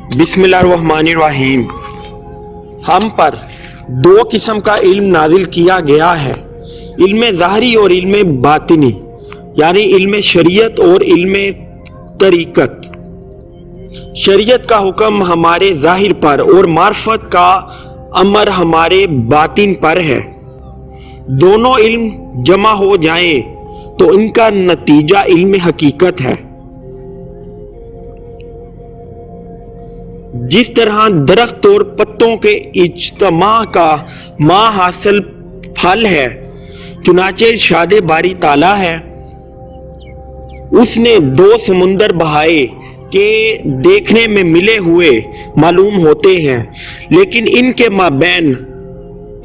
बिस्मिल्लाहिर्रहमानिर्रहीम। हम पर दो किस्म का इल्म नाजिल किया गया है, इल्म ज़ाहरी और इल्म बातिनी, यानी इल्म शरीयत और इल्म तरीक़त। शरीयत का हुक्म हमारे ज़ाहिर पर और मार्फत का अमर हमारे बातिन पर है। दोनों इल्म जमा हो जाएं तो इनका नतीजा इल्म हकीकत है। जिस तरह दरख्त और पत्तों के इज्तिमा का माँ हासिल फल है, चुनाचे इरशाद बारी ताला है, उसने दो समुंदर बहाए के देखने में मिले हुए मालूम होते हैं, लेकिन इनके माबैन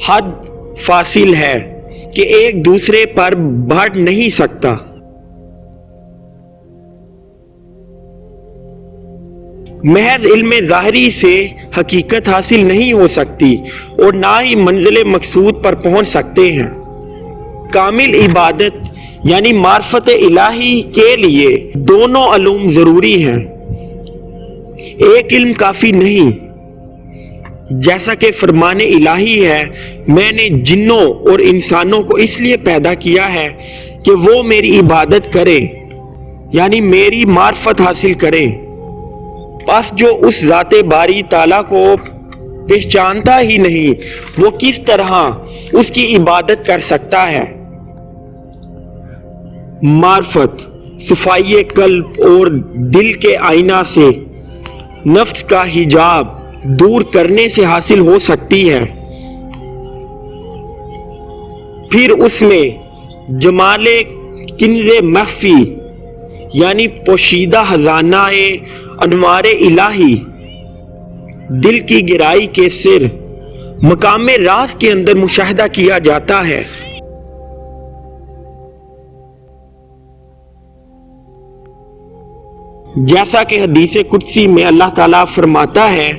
हद फासिल है कि एक दूसरे पर बढ़ नहीं सकता। महज इल्म ज़ाहरी से हकीकत हासिल नहीं हो सकती और ना ही मंजिल मकसूद पर पहुंच सकते हैं। कामिल इबादत यानी मार्फत इलाही के लिए दोनों अलूम ज़रूरी हैं, एक इल्म काफ़ी नहीं। जैसा कि फरमाने इलाही है, मैंने जिन्नों और इंसानों को इसलिए पैदा किया है कि वो मेरी इबादत करें, यानी मेरी मार्फत हासिल करें। बस जो उस ज़ाते बारी ताला को पहचानता ही नहीं, वो किस तरह उसकी इबादत कर सकता है। मार्फत सफाई कल्ब और दिल के आईना से नफ्स का हिजाब दूर करने से हासिल हो सकती है। फिर उसमें जमाले किन्ज़े मख्फी यानी पोशीदा खजाना-ए अनवारे इलाही, दिल की गहराई के सिर मकामे राज के अंदर मुशाहिदा किया जाता है। जैसा कि हदीस कुदसी में अल्लाह ताला फरमाता है,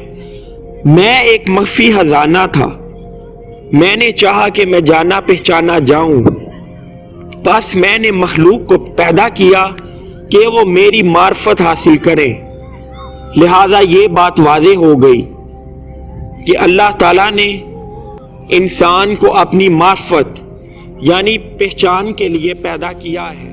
मैं एक मख्फी खजाना था, मैंने चाहा कि मैं जाना पहचाना जाऊं, बस मैंने मखलूक को पैदा किया कि वो मेरी मार्फत हासिल करें। लिहाजा ये बात वाज़ेह हो गई कि अल्लाह ताला ने इंसान को अपनी मार्फत यानी पहचान के लिए पैदा किया है।